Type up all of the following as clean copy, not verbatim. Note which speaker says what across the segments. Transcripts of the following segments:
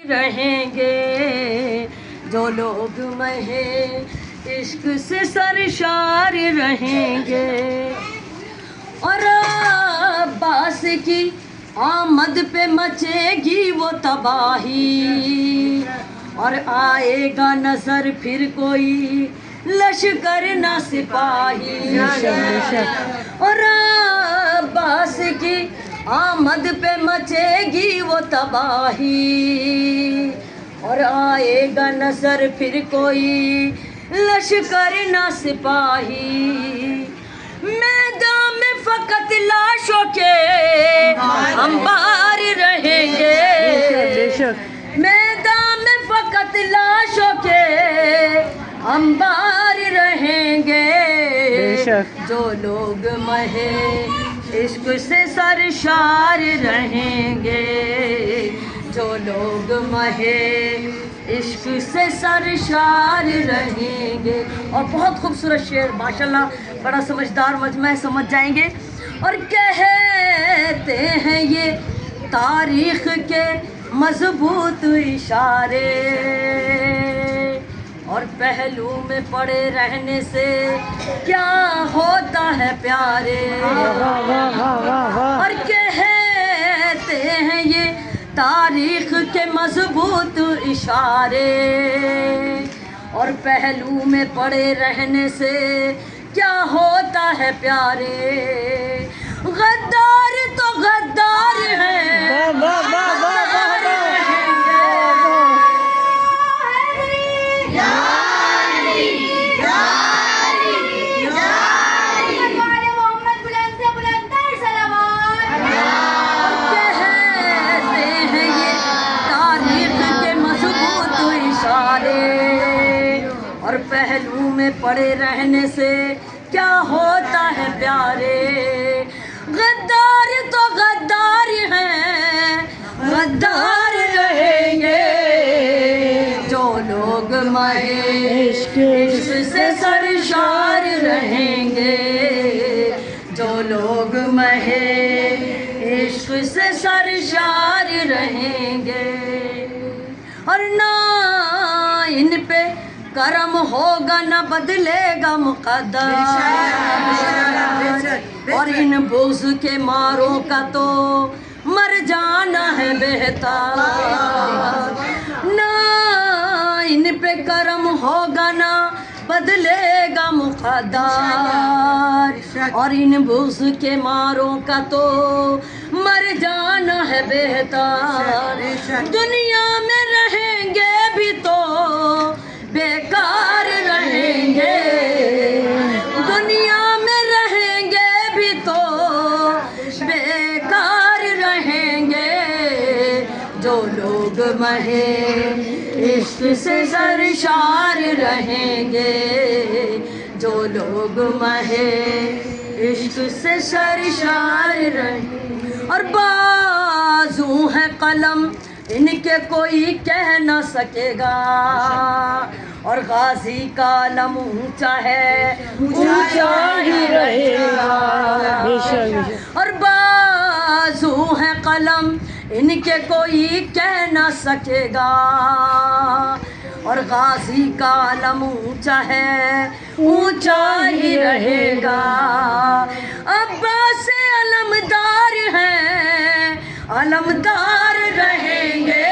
Speaker 1: رہیں گے جو لوگ مہے عشق سے سرشار رہیں گے، اور عباس کی آمد پہ مچے گی وہ تباہی، اور آئے گا نظر پھر کوئی لشکر نہ سپاہی، اور عباس کی آمد پہ مچے گی وہ تباہی، اور آئے گا نظر پھر کوئی لشکر نہ سپاہی، میدان میں فقط لاشوں کے انبار رہیں گے، میدان میں فقط لاشوں کے انبار رہیں گے، جو لوگ مہے عشق سے سرشار رہیں گے، جو لوگ مہے عشق سے سرشار رہیں گے۔ اور بہت خوبصورت شعر، ماشاءاللہ بڑا سمجھدار مجمع ہے، سمجھ جائیں گے۔ اور کہتے ہیں یہ تاریخ کے مضبوط اشارے، اور پہلو میں پڑے رہنے سے کیا ہوتا ہے پیارے، اور کہتے ہیں یہ تاریخ کے مضبوط اشارے، اور پہلو میں پڑے رہنے سے کیا ہوتا ہے پیارے، غدار تو غدار ہیں، اور پہلو میں پڑے رہنے سے کیا ہوتا ہے پیارے، غدار تو غدار ہیں، غدار رہیں گے، جو لوگ مہے عشق سے سرشار رہیں گے، جو لوگ مہے عشق سے سرشار رہیں گے، اور نہ ان پہ کرم ہوگا نہ بدلے گا مقدر، اور ان بغض کے ماروں کا تو مر جانا ہے بہتر، نہ ان پہ کرم ہوگا نہ بدلے گا مقدر، اور ان بغض کے ماروں کا تو مر جانا ہے بہتر، دنیا میں رہیں گے بھی تو بیکار رہیں گے، دنیا میں رہیں گے بھی تو بیکار رہیں گے، جو لوگ مہے عشق سے سرشار رہیں گے، جو لوگ مہے عشق سے سرشار رہیں گے، اور بازو ہے قلم ان کے کوئی کہہ نہ سکے گا، اور غازی کا علم اونچا ہے اونچا ہی رہے گا، اور بازو ہے قلم ان کے کوئی کہہ نہ سکے گا، اور غازی کا علم اونچا ہے اونچا ہی رہے گا، عباس علمدار ہیں علمدار رہیں گے،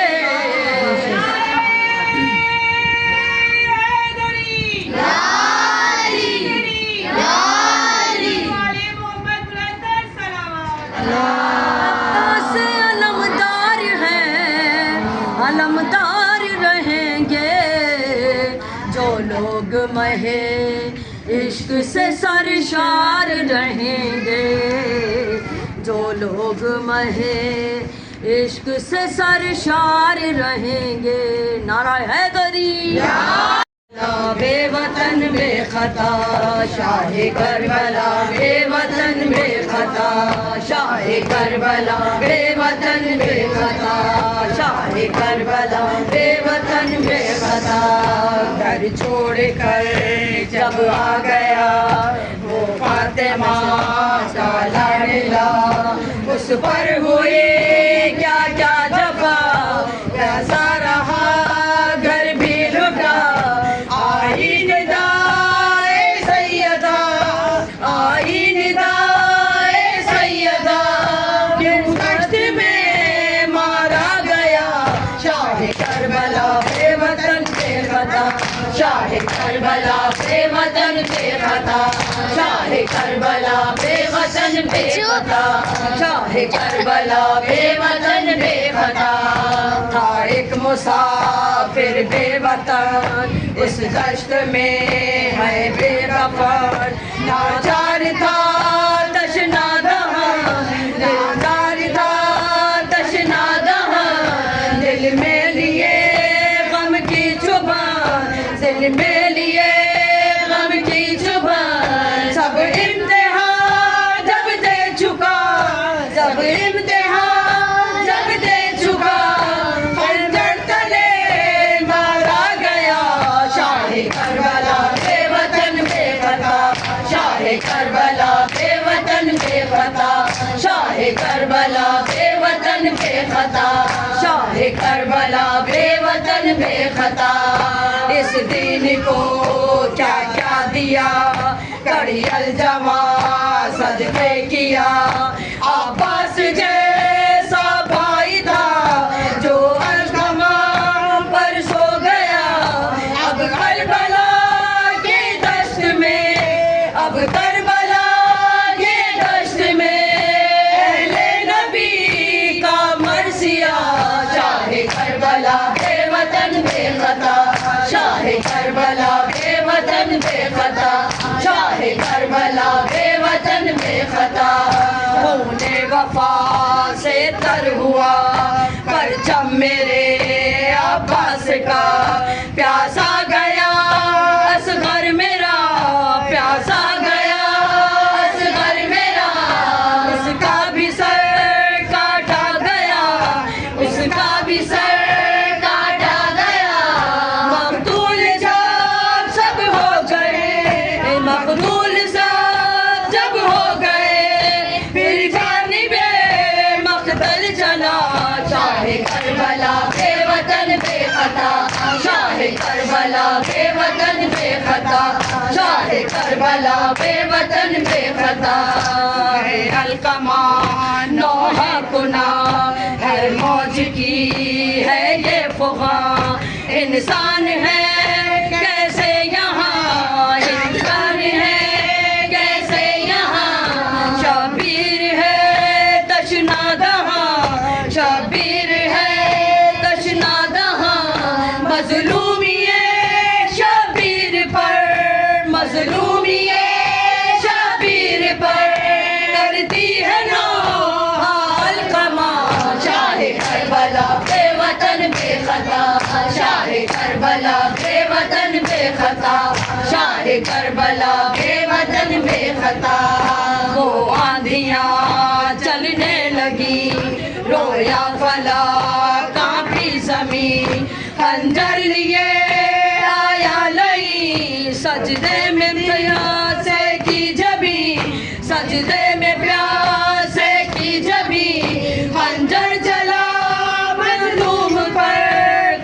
Speaker 1: علمدار رہیں گے، جو لوگ مہے عشق سے سرشار رہیں گے، جو لوگ مہے عشق سے سرشار رہیں گے، نعرہ حیدری، بے وطن بے خطا شاہ کربلا، بے وطن بے خطا شاہ کربلا، بے وطن بے خطا شاہ کربلا، بے وطن بے خطا، گھر چھوڑ کر جب آ گیا وہ فاطمہ کا لاڈلا، اس پر ہوئی کیا کیا جفا، کیا سارا شاہ کربلا بے وطن بے خطا شاہ کربلا بے وطن بے خطا شاہ کربلا بے وطن بے خطا تھا ایک مسافر بے وطن اس دشت میں ہے بے کفن لاچار تھا تشنا دہاں لاچار تھا تشنا دہاں دل میں لیے غم کی چبھن دل میں لیے غم کی چبھن سب امتحان جب دے چکا سب امتحان جب دے چکا خنجر تلے مارا گیا شاہ کربلا بے وطن بے خطا شاہ کربلا بے وطن بے خطا شاہ کربلا بے وطن بے خطا شاہ کربلا بے وطن بے خطا اس دین کو کیا کیا دیا کڑی الجماع صدقے کیا عباس جیسا بھائی تھا جو القمہ پر سو گیا اب کربلا کے دشت میں اب کربلا کے دشت میں اہل نبی کا مرثیہ شاہ کربلا بے وطن بے خطا شاہ کربلا بے وطن بے خطا شاہ کربلا بے وطن بے خطا خون وفا سے تر ہوا پرچم میرے عباس کا پیاسا گیا اصغر میرا پیاسا گیا اصغر میرا اس کا بھی سر کاٹا گیا اس کا بھی سر کاٹا گیا مقتول سب ہو گئے مقتول سب جب ہو گئے پھر جانب مقتل چلا شاہ کربلا بے وطن بے خطا شاہ کربلا بے وطن بے خطا شاہ کربلا بے وطن بے خطا ہے القمہ نوح کنا ہر موج کی ہے یہ فغاں انسان ہے کیسے یہاں انسان ہے کیسے یہاں شبیر ہے تشنا دہاں شبیر ہے تشنا دہاں مظلومی شبیر پر مظلومی شبیر پر کرتی ہے نوح القمہ شاہ کربلا بے وطن بے خطا شاہ کربلا بے وطن بے خطا شاہ کربلا بے وطن بے خطا وہ آندھیاں چلنے لگی رویا فلا کانپی زمین خنجر لیے آیا لئی سجدے میں پیاسے کی جبی سجدے میں پیاسے کی جبی خنجر چلا مظلوم پر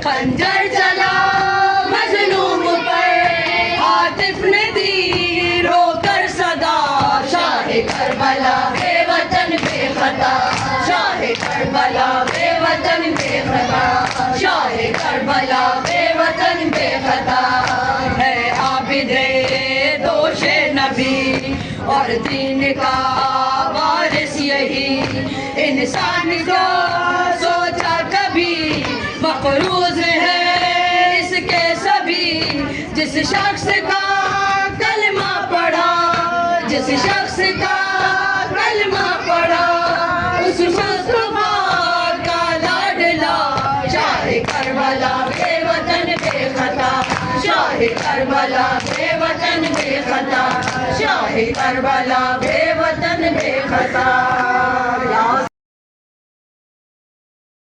Speaker 1: خنجر چلا مظلوم پر عاطف نے دی رو کر صدا شاہ کربلا بے وطن بے خطا شاہ کربلا بے وطن بے خطا شاہ کربلا بے وطن بے خطا ہے عابد دوش نبی اور دین کا وارث یہی انسان کو سوچا کبھی مقروض ہے اس کے سبھی جس شخص کا کلمہ پڑھا جس شخص کا کلمہ پڑھا اس مصطفیٰ کا لاڈلا شاہ کربلا بے وطن بے خطا شاہ کربلا بے وطن بے خطا شاہ کربلا بے وطن بے خطا